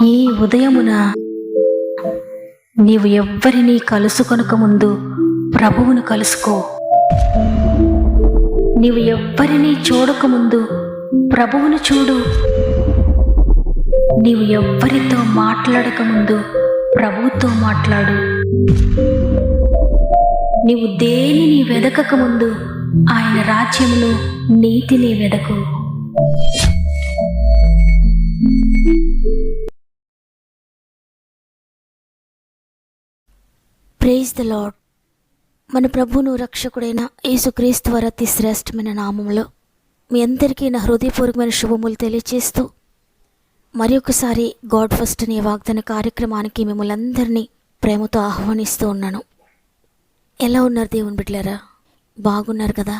ఈ ఉదయమున నీవు ఎవ్వరినీ కలుసుకొనక ముందు ప్రభువును కలుసుకో. నీవు ఎవ్వరినీ చూడకముందు ప్రభువును చూడు. నీవు ఎవ్వరితో మాట్లాడకముందు ప్రభువుతో మాట్లాడు. నీవు దేనిని వెదకకముందు ఆయన రాజ్యమును నీతిని వెదకు. Praise the lord. మన ప్రభువును రక్షకుడైన యేసుక్రీస్తు వారి అతి శ్రేష్టమైన నామంలో మీ అందరికీ నా హృదయపూర్వకమైన శుభములు తెలియజేస్తూ మరి ఒకసారి గాడ్ ఫస్ట్ అనే వాగ్దాన కార్యక్రమానికి మిమ్మల్ని అందరినీ ప్రేమతో ఆహ్వానిస్తూ ఉన్నాను. ఎలా ఉన్నారు దేవుని బిడ్డలారా? బాగున్నారు కదా?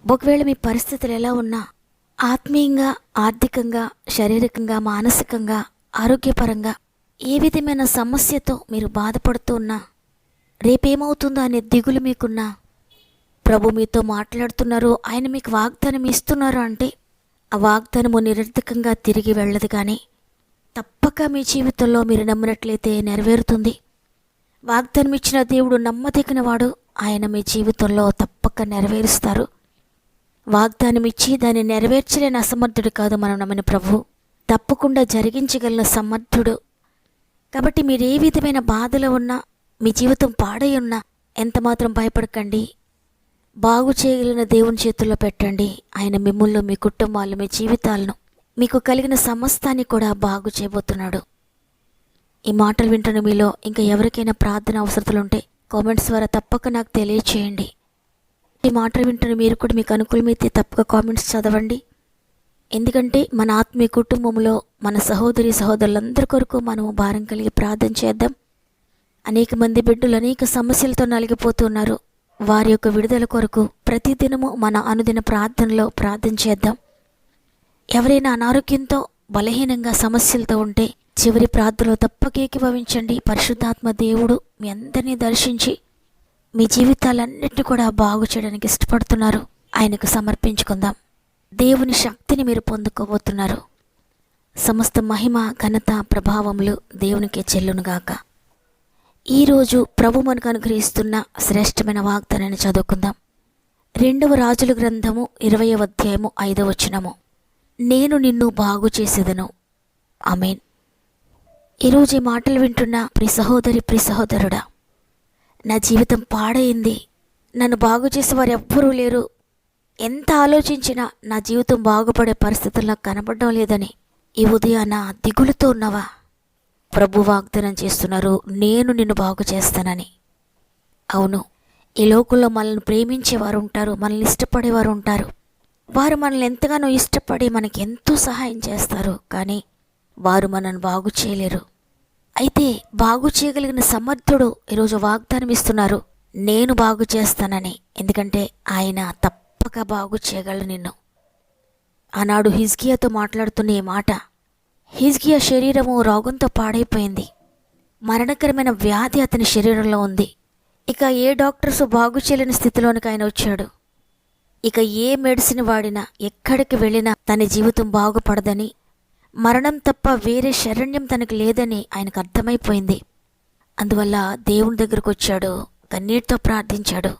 ఒకవేళ మీ పరిస్థితులు ఎలా ఉన్నా, ఆత్మీయంగా, ఆర్థికంగా, శారీరకంగా, మానసికంగా, ఆరోగ్యపరంగా ఏ విధమైన సమస్యతో మీరు బాధపడుతూ ఉన్నా, రేపేమవుతుందో అనే దిగులు మీకున్నా, ప్రభు మీతో మాట్లాడుతున్నారు, ఆయన మీకు వాగ్దానం ఇస్తున్నారు అంటే ఆ వాగ్దానము నిరర్థకంగా తిరిగి వెళ్ళదు, కానీ తప్పక మీ జీవితంలో మీరు నమ్మినట్లయితే నెరవేరుతుంది. వాగ్దానం ఇచ్చిన దేవుడు నమ్మదగిన వాడు. ఆయన మీ జీవితంలో తప్పక నెరవేరుస్తారు. వాగ్దానం ఇచ్చి దాన్ని నెరవేర్చలేని అసమర్థుడు కాదు మనం నమ్మిన ప్రభు, తప్పకుండా జరిగించగలిగిన సమర్థుడు. కాబట్టి మీరు ఏ విధమైన బాధలో ఉన్నా, మీ జీవితం పాడై ఉన్నా ఎంతమాత్రం భయపడకండి. బాగు చేయగలిగిన దేవుని చేతుల్లో పెట్టండి. ఆయన మిమ్మల్ని, మీ కుటుంబాలు, మీ జీవితాలను, మీకు కలిగిన సమస్తాన్ని కూడా బాగు చేయబోతున్నాడు. ఈ మాటలు వింటున్న మీలో ఇంకా ఎవరికైనా ప్రార్థన అవసరతలుంటే కామెంట్స్ ద్వారా తప్పక నాకు తెలియచేయండి. ఈ మాటలు వింటున్న మీరు కూడా మీకు అనుకూలమైతే తప్పక కామెంట్స్ చదవండి. ఎందుకంటే మన ఆత్మీయ కుటుంబంలో మన సహోదరి సహోదరులందరి కొరకు మనము భారం కలిగి ప్రార్థన చేద్దాం. అనేక మంది బిడ్డలు అనేక సమస్యలతో నలిగిపోతున్నారు. వారి యొక్క విడుదల కొరకు ప్రతిదినము మన అనుదిన ప్రార్థనలో ప్రార్థన చేద్దాం. ఎవరైనా అనారోగ్యంతో, బలహీనంగా, సమస్యలతో ఉంటే చివరి ప్రార్థనలో తప్పక ఏకీభవించండి. పరిశుద్ధాత్మ దేవుడు మీ అందరినీ దర్శించి మీ జీవితాలన్నింటినీ కూడా బాగు చేయడానికి ఇష్టపడుతున్నారు. ఆయనకు సమర్పించుకుందాం. దేవుని శక్తిని మీరు పొందుకోబోతున్నారు. సమస్త మహిమ, ఘనత, ప్రభావములు దేవునికే చెల్లునుగాక. ఈరోజు ప్రభు మనకు అనుగ్రహిస్తున్న శ్రేష్టమైన వాగ్దానాన్ని చదువుకుందాం. 2వ రాజుల గ్రంథము 20వ అధ్యాయము 5వ వచనము. నేను నిన్ను బాగు చేసేదను. ఆమేన్. ఈరోజు ఈ మాటలు వింటున్న ప్రియ సహోదరి, ప్రియ సహోదరుడా, నా జీవితం పాడైంది, నన్ను బాగు చేసేవారు ఎవ్వరూ లేరు, ఎంత ఆలోచించినా నా జీవితం బాగుపడే పరిస్థితుల్లో కనబడడం లేదని ఈ ఉదయాన దిగులుతో ఉన్నవా? ప్రభు వాగ్దానం చేస్తున్నారు, నేను నిన్ను బాగు చేస్తానని. అవును, ఈ లోకంలో మనల్ని ప్రేమించేవారు ఉంటారు, మనల్ని ఇష్టపడేవారు ఉంటారు. వారు మనల్ని ఎంతగానో ఇష్టపడి మనకి ఎంతో సహాయం చేస్తారు, కానీ వారు మనల్ని బాగు చేయలేరు. అయితే బాగు చేయగలిగిన సమర్థుడు ఈరోజు వాగ్దానం ఇస్తున్నారు, నేను బాగు చేస్తానని. ఎందుకంటే ఆయన తప్పక బాగు చేయగలడు నిన్ను. ఆనాడు హిజ్కియాతో మాట్లాడుతున్న ఈ మాట. హిజ్కియా శరీరము రోగంతో పాడైపోయింది. మరణకరమైన వ్యాధి అతని శరీరంలో ఉంది. ఇక ఏ డాక్టర్స్ బాగు చేయలేని స్థితిలోనికి ఆయన వచ్చాడు. ఇక ఏ మెడిసిన్ వాడినా, ఎక్కడికి వెళ్ళినా తన జీవితం బాగుపడదని, మరణం తప్ప వేరే శరణ్యం తనకు లేదని ఆయనకు అర్థమైపోయింది. అందువల్ల దేవుని దగ్గరకు వచ్చాడు, కన్నీటితో ప్రార్థించాడు.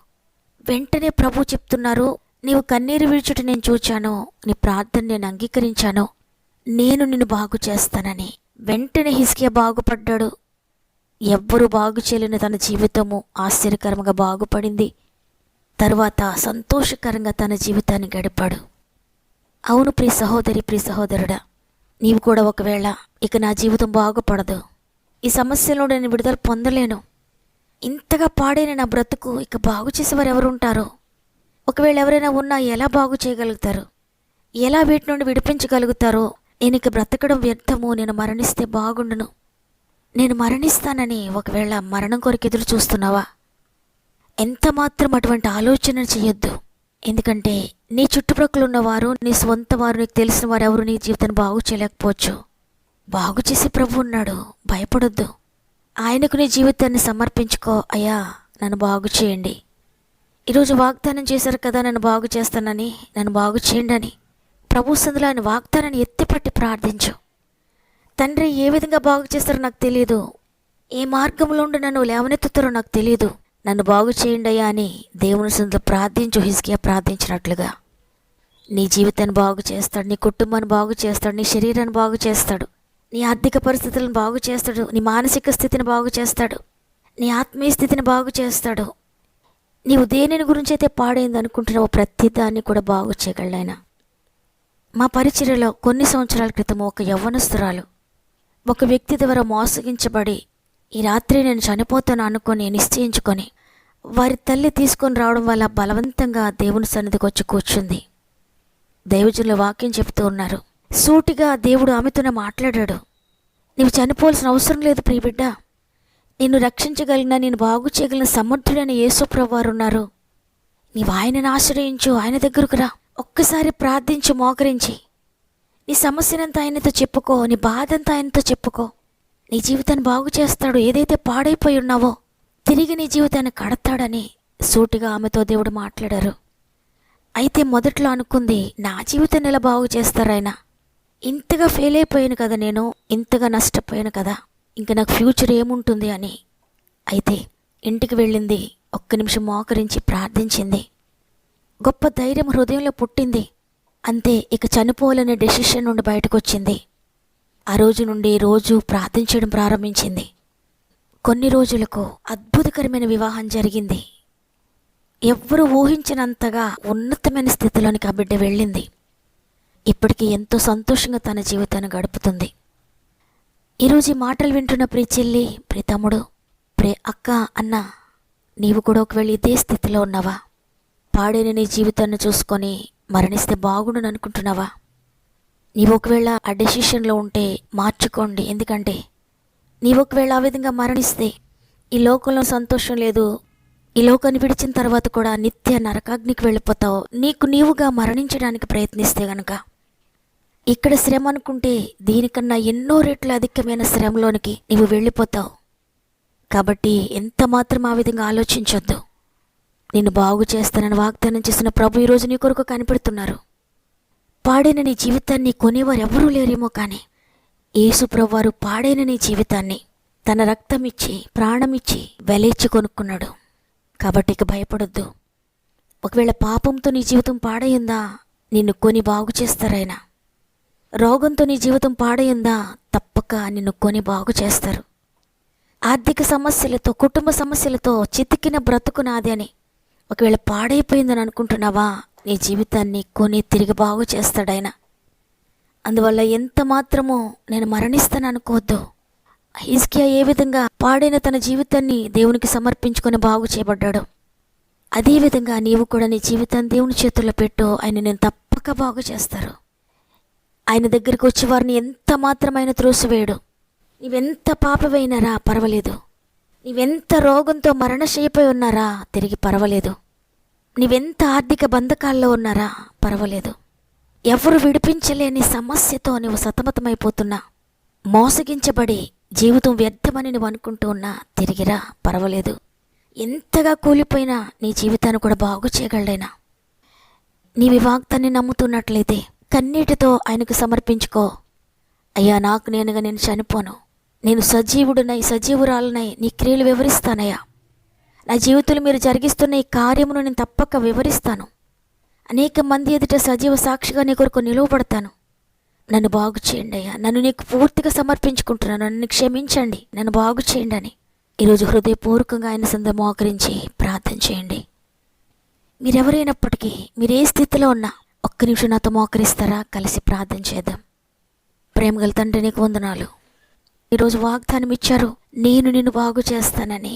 వెంటనే ప్రభు చెప్తున్నారు, నీవు కన్నీరు విడిచుట నేను చూచాను, నీ ప్రార్థన నేను అంగీకరించాను, నేను నిన్ను బాగు చేస్తానని. వెంటనే హిజ్కియా బాగుపడ్డాడు. ఎవ్వరూ బాగు చేయలేని తన జీవితము ఆశ్చర్యకరంగా బాగుపడింది. తరువాత సంతోషకరంగా తన జీవితాన్ని గడిపాడు. అవును ప్రియ సహోదరి, ప్రియ సహోదరుడా, నీవు కూడా ఒకవేళ ఇక నా జీవితం బాగుపడదు, ఈ సమస్యలో నేను విడుదల పొందలేను, ఇంతగా పాడైన నా బ్రతుకు ఇక బాగు చేసేవారు ఎవరు ఉంటారో, ఒకవేళ ఎవరైనా ఉన్నా ఎలా బాగు చేయగలుగుతారు, ఎలా వీటి నుండి విడిపించగలుగుతారో, నేను ఇక బ్రతకడం వ్యర్థము, నేను మరణిస్తే బాగుండును, నేను మరణిస్తానని ఒకవేళ మరణం కొరకు ఎదురు చూస్తున్నావా? ఎంత మాత్రం అటువంటి ఆలోచన చేయొద్దు. ఎందుకంటే నీ చుట్టుప్రక్కల ఉన్నవారు, నీ స్వంత వారు, నీకు తెలిసిన వారు ఎవరు నీ జీవితాన్ని బాగు చేయలేకపోవచ్చు. బాగు చేసే ప్రభు ఉన్నాడు, భయపడొద్దు. ఆయనకు నీ జీవితాన్ని సమర్పించుకో. అయ్యా, నన్ను బాగు చేయండి. ఈరోజు వాగ్దానం చేశారు కదా, నన్ను బాగు చేస్తానని, నన్ను బాగు చేయండి అని. ప్రభు సందులో ఆయన వాగ్దానాన్ని ఎత్తిపట్టి ప్రార్థించు. తండ్రి ఏ విధంగా బాగు చేస్తారో నాకు తెలియదు, ఏ మార్గంలో ఉండి నన్ను లేవనెత్తుతారో నాకు తెలియదు, నన్ను బాగు చేయండి అయ్యా అని దేవుని సన్నిధిలో ప్రార్థించు. హిజ్కియా ప్రార్థించినట్లుగా నీ జీవితాన్ని బాగు చేస్తాడు, నీ కుటుంబాన్ని బాగు చేస్తాడు, నీ శరీరాన్ని బాగు చేస్తాడు, నీ ఆర్థిక పరిస్థితులను బాగు చేస్తాడు, నీ మానసిక స్థితిని బాగు చేస్తాడు, నీ ఆత్మీయ స్థితిని బాగు చేస్తాడు. నీవు దేనిని గురించి అయితే పాడైంది అనుకుంటున్నావో ప్రతి దాన్ని కూడా బాగు చేయగలడు ఆయన. మా పరిచర్యలో కొన్ని సంవత్సరాల క్రితం ఒక యవ్వనస్తురాలు ఒక వ్యక్తి ద్వారా మోసగించబడి ఈ రాత్రి నేను చనిపోతాను అనుకొని నిశ్చయించుకొని వారి తల్లి తీసుకొని రావడం వల్ల బలవంతంగా దేవుని సన్నిధికి వచ్చి కూర్చుంది. దైవజనుల వాక్యం చెప్తూ ఉన్నారు. సూటిగా దేవుడు ఆమెతోనే మాట్లాడాడు. నీవు చనిపోవాల్సిన అవసరం లేదు ప్రియబిడ్డ, నిన్ను రక్షించగలిగిన, నేను బాగు చేయగలిగిన సమర్థుడైన యేసుప్రభువు వారు ఉన్నారు. నీవు ఆయనను ఆశ్రయించు, ఆయన దగ్గరకు రా, ఒక్కసారి ప్రార్థించి మోకరించి నీ సమస్యనంతా ఆయనతో చెప్పుకో, నీ బాధంతా ఆయనతో చెప్పుకో. నీ జీవితాన్ని బాగు చేస్తాడు. ఏదైతే పాడైపోయి ఉన్నావో తిరిగి నీ జీవితాన్ని కడతాడని సూటిగా ఆమెతో దేవుడు మాట్లాడారు. అయితే మొదట్లో అనుకుంది, నా జీవితాన్ని ఎలా బాగు చేస్తారాయన, ఇంతగా ఫెయిల్ అయిపోయాను కదా, నేను ఇంతగా నష్టపోయాను కదా, ఇంకా నాకు ఫ్యూచర్ ఏముంటుంది అని. అయితే ఇంటికి వెళ్ళింది, ఒక్క నిమిషం మోకరించి ప్రార్థించింది. గొప్ప ధైర్యం హృదయంలో పుట్టింది. అంతే, ఇక చనిపోవాలనే డెసిషన్ నుండి బయటకు వచ్చింది. ఆ రోజు నుండి రోజు ప్రార్థించడం ప్రారంభించింది. కొన్ని రోజులకు అద్భుతకరమైన వివాహం జరిగింది. ఎవ్వరూ ఊహించినంతగా ఉన్నతమైన స్థితిలోనికి ఆ బిడ్డ వెళ్ళింది. ఇప్పటికీ ఎంతో సంతోషంగా తన జీవితాన్ని గడుపుతుంది. ఈరోజు ఈ మాటలు వింటున్న ప్రియ చెల్లి, ప్రియ తమ్ముడు, ప్రియ అక్క, అన్న, నీవు కూడా ఒకవేళ ఇదే స్థితిలో ఉన్నావా? పాడైన నీ జీవితాన్ని చూసుకొని మరణిస్తే బాగుండును అనుకుంటున్నావా? నీవు ఒకవేళ ఆ డెసిషన్లో ఉంటే మార్చుకోండి. ఎందుకంటే నీవు ఒకవేళ ఆ విధంగా మరణిస్తే ఈ లోకంలో సంతోషం లేదు, ఈ లోకాన్ని విడిచిన తర్వాత కూడా నిత్య నరకాగ్నికి వెళ్ళిపోతావు. నీకు నీవుగా మరణించడానికి ప్రయత్నిస్తే గనక ఇక్కడ శ్రమ అనుకుంటే దీనికన్నా ఎన్నో రెట్లు అధికమైన శ్రమలోనికి నీవు వెళ్ళిపోతావు. కాబట్టి ఎంత మాత్రం ఆ విధంగా ఆలోచించొద్దు. నిన్ను బాగు చేస్తానని వాగ్దానం చేసిన ప్రభు ఈరోజు నీ కొరకు కనిపెడుతున్నారు. పాడైన నీ జీవితాన్ని కొనేవారు ఎవరూ లేరేమో, కానీ యేసు ప్రభువారు పాడైన నీ జీవితాన్ని తన రక్తమిచ్చి ప్రాణమిచ్చి వెలయిచ్చి కొనుక్కున్నాడు. కాబట్టి ఇక భయపడొద్దు. ఒకవేళ పాపంతో నీ జీవితం పాడైందా, నిన్ను కొని బాగు చేస్తారాయన. రోగంతో నీ జీవితం పాడైందా, తప్పక నిన్ను కొని బాగు చేస్తారు. ఆర్థిక సమస్యలతో, కుటుంబ సమస్యలతో చితికిన బ్రతుకు నాది అని ఒకవేళ పాడైపోయిందని అనుకుంటున్నావా, నీ జీవితాన్ని కొని తిరిగి బాగు చేస్తాడాయన. అందువల్ల ఎంత మాత్రమో నేను మరణిస్తాను అనుకోవద్దు. హిజ్కియా ఏ విధంగా పాడైన తన జీవితాన్ని దేవునికి సమర్పించుకొని బాగు చేయబడ్డాడు, అదేవిధంగా నీవు కూడా నీ జీవితాన్ని దేవుని చేతుల్లో పెట్టు. ఆయన నేను తప్పక బాగు చేస్తారు. ఆయన దగ్గరికి వచ్చి వారిని ఎంత మాత్రం ఆయన త్రోసివేయడు. నీవెంత పాపమైనారా పర్వాలేదు, నీవెంత రోగంతో మరణశయ్యపై ఉన్నారా తిరిగి పర్వాలేదు, నీవెంత ఆర్థిక బంధకాల్లో ఉన్నారా పర్వాలేదు, ఎవరు విడిపించలేని సమస్యతో నువ్వు సతమతమైపోతున్నా, మోసగించబడి జీవితం వ్యర్థమని నువ్వు అనుకుంటూ ఉన్నా తిరిగిరా పర్వాలేదు. ఎంతగా కూలిపోయినా నీ జీవితాన్ని కూడా బాగు చేయగలడైనా. నీ వాగ్దాన్ని నమ్ముతున్నట్లయితే కన్నీటితో ఆయనకు సమర్పించుకో. అయ్యా, నాకు నేనుగా నేను చనిపోను, నేను సజీవుడునై సజీవురాలనై నీ క్రియలు వివరిస్తానయ్యా. నా జీవితంలో మీరు జరిగిస్తున్న ఈ కార్యమును నేను తప్పక వివరిస్తాను. అనేక మంది ఎదుట సజీవ సాక్షిగా నీ కొరకు నిలువబడతాను. నన్ను బాగు చేయండి అయ్యా, నన్ను నీకు పూర్తిగా సమర్పించుకుంటున్నాను, నన్ను క్షమించండి, నన్ను బాగు చేయండి అని ఈరోజు హృదయపూర్వకంగా ఆయన సంద మోకరించి ప్రార్థన చేయండి. మీరెవరైనప్పటికీ, మీరు ఏ స్థితిలో ఉన్నా ఒక్క నిమిషం నాతో మోకరిస్తారా? కలిసి ప్రార్థన చేద్దాం. ప్రేమగల తండ్రి, నీకు వందనాలు. ఈరోజు వాగ్దానం ఇచ్చారు, నేను నిన్ను బాగు చేస్తానని.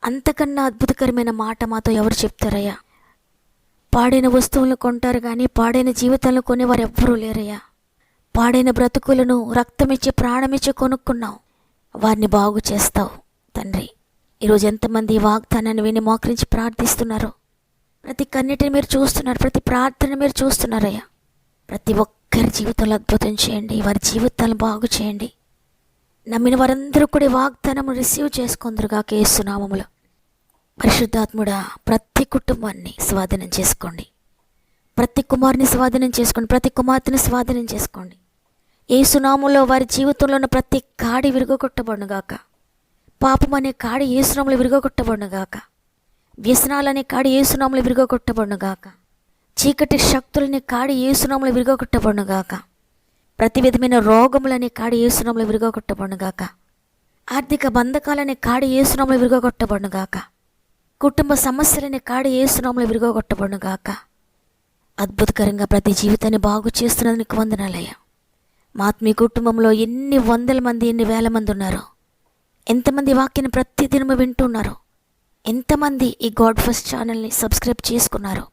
అంతకన్నా అద్భుతకరమైన మాట మాతో ఎవరు చెప్తారయ్యా? పాడైన వస్తువులను కొంటారు కానీ పాడైన జీవితాలను కొనేవారు ఎవ్వరూ లేరయ్యా. పాడైన బ్రతుకులను రక్తమిచ్చి ప్రాణమిచ్చి కొనుక్కున్నావు, వారిని బాగు చేస్తావు తండ్రి. ఈరోజు ఎంతమంది ఈ వాగ్దానాన్ని విని మోకరించి ప్రార్థిస్తున్నారు, ప్రతి కన్నిటిని మీరు చూస్తున్నారు, ప్రతి ప్రార్థన మీరు చూస్తున్నారయ్యా. ప్రతి ఒక్కరి జీవితంలో అద్భుతం చేయండి, వారి జీవితాలను బాగు చేయండి. నమ్మిన వారందరూ కూడా వాగ్దానం రిసీవ్ చేసుకుందరుగా యేసు నామములో. పరిశుద్ధాత్ముడా, ప్రతి కుటుంబాన్ని స్వాధీనం చేసుకోండి, ప్రతి కుమారుని స్వాధీనం చేసుకోండి, ప్రతి కుమార్తెని స్వాధీనం చేసుకోండి. యేసునామంలో వారి జీవితంలో ఉన్న ప్రతి కాడి విరుగొట్టబడునుగాక. పాపం అనే కాడి యేసునామంలో విరుగొట్టబడునుగాక. వ్యసనాలనే కాడి యేసునామంలో విరుగొట్టబడునుగాక. చీకటి శక్తులనే కాడి యేసునామంలో విరుగొట్టబడునుగాక. ప్రతి విధమైన రోగములనే కాడి యేసునామంలో విరుగొట్టబడునుగాక. ఆర్థిక బంధకాలనే కాడి యేసునామంలో విరుగొట్టబడునుగాక. కుటుంబ సమస్యలనే కాడి యేసునామంలో విరుగొట్టబడునుగాక. అద్భుతకరంగా ప్రతి జీవితాన్ని బాగు చేస్తున్నందుకు వందనాలయ్యా. మా ఆత్మీయ కుటుంబంలో ఎన్ని వందల మంది, ఎన్ని వేల మంది ఉన్నారో, ఎంతమంది వాక్యాన్ని ప్రతిదినము వింటున్నారో, ఎంతమంది ఈ గాడ్ ఫస్ట్ ఛానల్ని సబ్స్క్రైబ్ చేసుకున్నారో,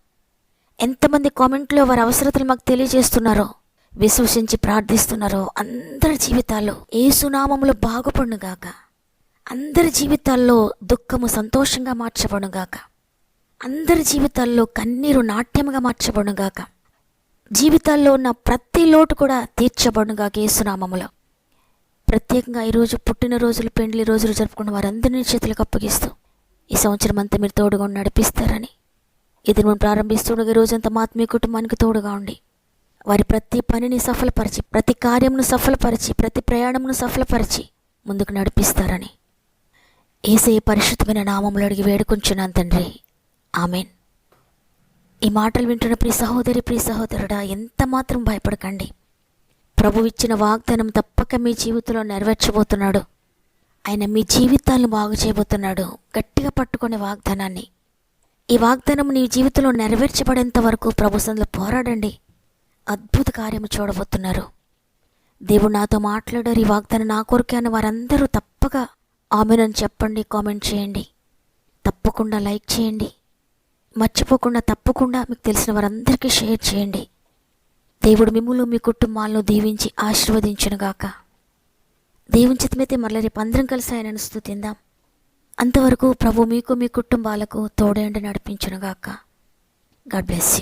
ఎంతమంది కామెంట్లో వారి అవసరతలు మాకు తెలియజేస్తున్నారో, విశ్వసించి ప్రార్థిస్తున్నారో, అందరి జీవితాల్లో యేసునామములో బాగుపడునుగాక. అందరి జీవితాల్లో దుఃఖము సంతోషంగా మార్చబడునుగాక. అందరి జీవితాల్లో కన్నీరు నాట్యముగా మార్చబడునుగాక. జీవితాల్లో ఉన్న ప్రతి లోటు కూడా తీర్చబడునుగాక యేసునామములో. ప్రత్యేకంగా ఈరోజు పుట్టినరోజులు, పెండ్లి రోజులు జరుపుకున్న వారందరినీ చేతులకు అప్పగిస్తూ ఈ సంవత్సరం అంతా మీరు తోడుగా ఉండి నడిపిస్తారని, ఇది మనం ప్రారంభిస్తుండగా రోజంతా మా ఆత్మీయ కుటుంబానికి తోడుగా ఉండి వారి ప్రతి పనిని సఫలపరిచి, ప్రతి కార్యమును సఫలపరిచి, ప్రతి ప్రయాణమును సఫలపరిచి ముందుకు నడిపిస్తారని యేసయ్య పరిశుద్ధమైన నామములో అడిగి వేడుకొంచున్నాను తండ్రి. ఆమెన్. ఈ మాటలు వింటున్న ప్రియ సహోదరి, ప్రియ సహోదరుడా, ఎంత మాత్రం భయపడకండి. ప్రభు ఇచ్చిన వాగ్దానం తప్పక మీ జీవితంలో నెరవేర్చబోతున్నాడు. ఆయన మీ జీవితాలను బాగు చేయబోతున్నాడు. గట్టిగా పట్టుకునే వాగ్దానాన్ని. ఈ వాగ్దానం నీ జీవితంలో నెరవేర్చబడేంత వరకు ప్రభు సన్నిధిలో పోరాడండి. అద్భుత కార్యము చూడబోతున్నారు. దేవుడు నాతో మాట్లాడారు, ఈ వాగ్దానం నా కొరకే అని వారందరూ తప్పక ఆమెనని చెప్పండి, కామెంట్ చేయండి, తప్పకుండా లైక్ చేయండి, మర్చిపోకుండా తప్పకుండా మీకు తెలిసిన వారందరికీ షేర్ చేయండి. దేవుడు మిమ్ములు మీ కుటుంబాలను దీవించి ఆశీర్వదించునుగాక. దేవుని చిత్తమైతే మరల రేపు అందరం కలిసి ఆయనను స్తుతిందాం. అంతవరకు ప్రభు మీకు, మీ కుటుంబాలకు తోడేండి నడిపించునుగాక. God bless you.